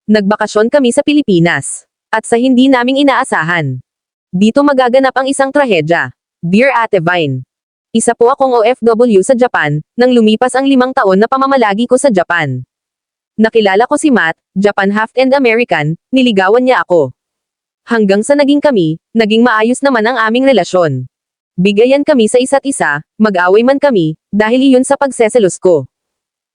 Nagbakasyon kami sa Pilipinas. At sa hindi naming inaasahan. Dito magaganap ang isang trahedya. Dear Ate Vine. Isa po akong OFW sa Japan, nang lumipas ang 5 taon na pamamalagi ko sa Japan. Nakilala ko si Matt, Japan half and American, niligawan niya ako. Hanggang sa naging kami, naging maayos naman ang aming relasyon. Bigayan kami sa isa't isa, mag-away man kami, dahil iyon sa pagseselos ko.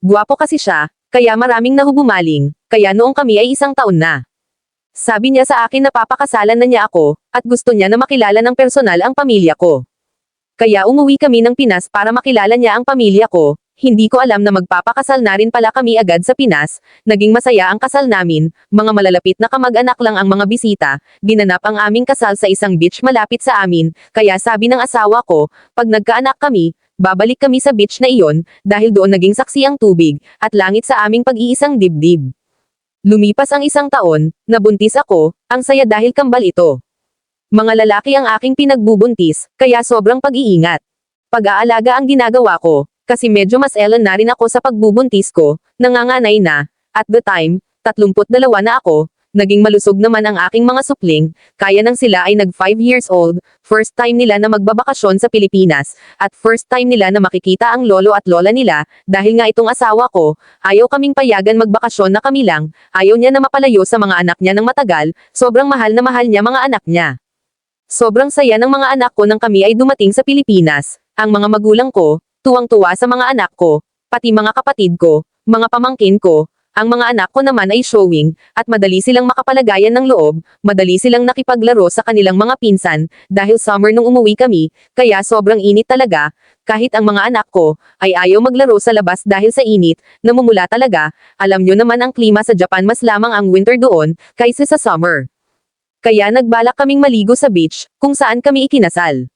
Gwapo kasi siya, kaya maraming nahubumaling, kaya noong kami ay 1 taon na. Sabi niya sa akin na papakasalan na niya ako, at gusto niya na makilala ng personal ang pamilya ko. Kaya umuwi kami ng Pinas para makilala niya ang pamilya ko, hindi ko alam na magpapakasal na rin pala kami agad sa Pinas, naging masaya ang kasal namin, mga malalapit na kamag-anak lang ang mga bisita, ginanap ang aming kasal sa isang beach malapit sa amin, kaya sabi ng asawa ko, pag nagkaanak kami, babalik kami sa beach na iyon, dahil doon naging saksi ang tubig, at langit sa aming pag-iisang dibdib. Lumipas ang 1 taon, nabuntis ako, ang saya dahil kambal ito. Mga lalaki ang aking pinagbubuntis, kaya sobrang pag-iingat. Pag-aalaga ang ginagawa ko, kasi medyo mas ellen na rin ako sa pagbubuntis ko, nanganganay na, at the time, 32 na ako, naging malusog naman ang aking mga supling, kaya nang sila ay nag 5 years old, first time nila na magbabakasyon sa Pilipinas, at first time nila na makikita ang lolo at lola nila, dahil nga itong asawa ko, ayaw kaming payagan magbakasyon na kami lang, ayaw niya na mapalayo sa mga anak niya ng matagal, sobrang mahal na mahal niya mga anak niya. Sobrang saya ng mga anak ko nang kami ay dumating sa Pilipinas, ang mga magulang ko, tuwang-tuwa sa mga anak ko, pati mga kapatid ko, mga pamangkin ko, ang mga anak ko naman ay showing, at madali silang makapalagayan ng loob, madali silang nakipaglaro sa kanilang mga pinsan, dahil summer nung umuwi kami, kaya sobrang init talaga, kahit ang mga anak ko, ay ayaw maglaro sa labas dahil sa init, namumula talaga, alam nyo naman ang klima sa Japan mas lamang ang winter doon, kaysa sa summer. Kaya nagbalak kaming maligo sa beach, kung saan kami ikinasal.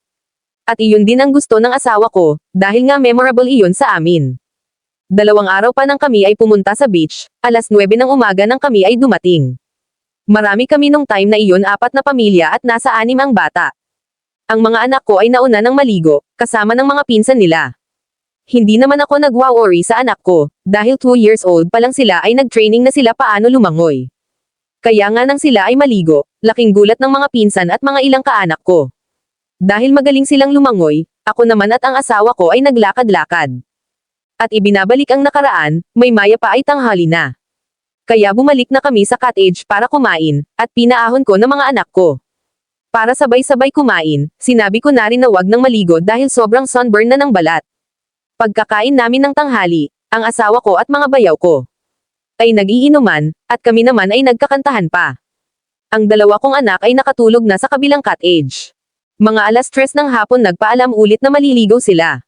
At iyon din ang gusto ng asawa ko, dahil nga memorable iyon sa amin. 2 araw pa nang kami ay pumunta sa beach, 9:00 ng umaga nang kami ay dumating. Marami kami nung time na iyon 4 na pamilya at nasa 6 ang bata. Ang mga anak ko ay nauna ng maligo, kasama ng mga pinsan nila. Hindi naman ako nag-worry sa anak ko, dahil 2 years old pa lang sila ay nag-training na sila paano lumangoy. Kaya nga nang sila ay maligo, laking gulat ng mga pinsan at mga ilang kaanak ko. Dahil magaling silang lumangoy, ako naman at ang asawa ko ay naglakad-lakad. At ibinabalik ang nakaraan, may maya pa ay tanghali na. Kaya bumalik na kami sa cottage para kumain, at pinaahon ko ng mga anak ko. Para sabay-sabay kumain, sinabi ko na rin na wag nang maligo dahil sobrang sunburn na ng balat. Pagkakain namin ng tanghali, ang asawa ko at mga bayaw ko ay nag-iinuman, at kami naman ay nagkakantahan pa. Ang 2 kong anak ay nakatulog na sa kabilang cottage. Mga 3:00 ng hapon nagpaalam ulit na maliligaw sila.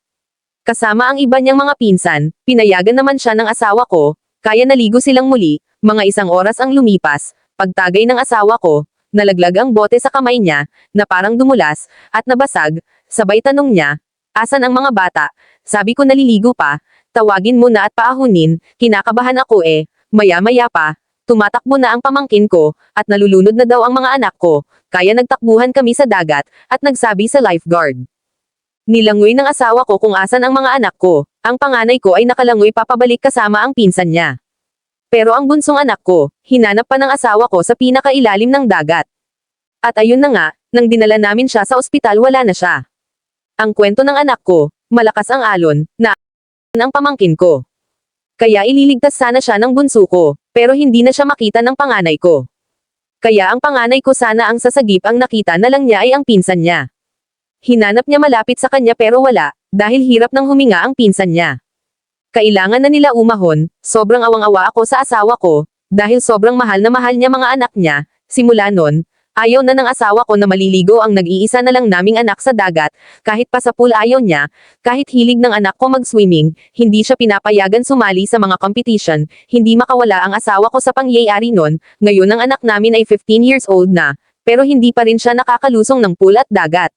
Kasama ang iba niyang mga pinsan, pinayagan naman siya ng asawa ko, kaya naligo silang muli, mga 1 oras ang lumipas, pagtagay ng asawa ko, nalaglag ang bote sa kamay niya, na parang dumulas, at nabasag, sabay tanong niya, asan ang mga bata? Sabi ko naliligo pa, tawagin mo na at paahunin, kinakabahan ako maya-maya pa, tumatakbo na ang pamangkin ko, at nalulunod na daw ang mga anak ko, kaya nagtakbuhan kami sa dagat, at nagsabi sa lifeguard. Nilangoy ng asawa ko kung asan ang mga anak ko, ang panganay ko ay nakalangoy papabalik kasama ang pinsan niya. Pero ang bunsong anak ko, hinanap pa ng asawa ko sa pinakailalim ng dagat. At ayun na nga, nang dinala namin siya sa ospital wala na siya. Ang kwento ng anak ko, malakas ang alon, na ang pamangkin ko. Kaya ililigtas sana siya ng bunso ko, pero hindi na siya makita ng panganay ko. Kaya ang panganay ko sana ang sasagip ang nakita na lang niya ay ang pinsan niya. Hinanap niya malapit sa kanya pero wala, dahil hirap ng huminga ang pinsan niya. Kailangan na nila umahon, sobrang awang-awa ako sa asawa ko, dahil sobrang mahal niya mga anak niya, simula nun, ayaw na ng asawa ko na maliligo ang nag-iisa na lang naming anak sa dagat, kahit pa sa pool ayaw niya, kahit hilig ng anak ko mag-swimming, hindi siya pinapayagan sumali sa mga competition, hindi makawala ang asawa ko sa pangyayari nun, ngayon ang anak namin ay 15 years old na, pero hindi pa rin siya nakakalusong ng pool at dagat.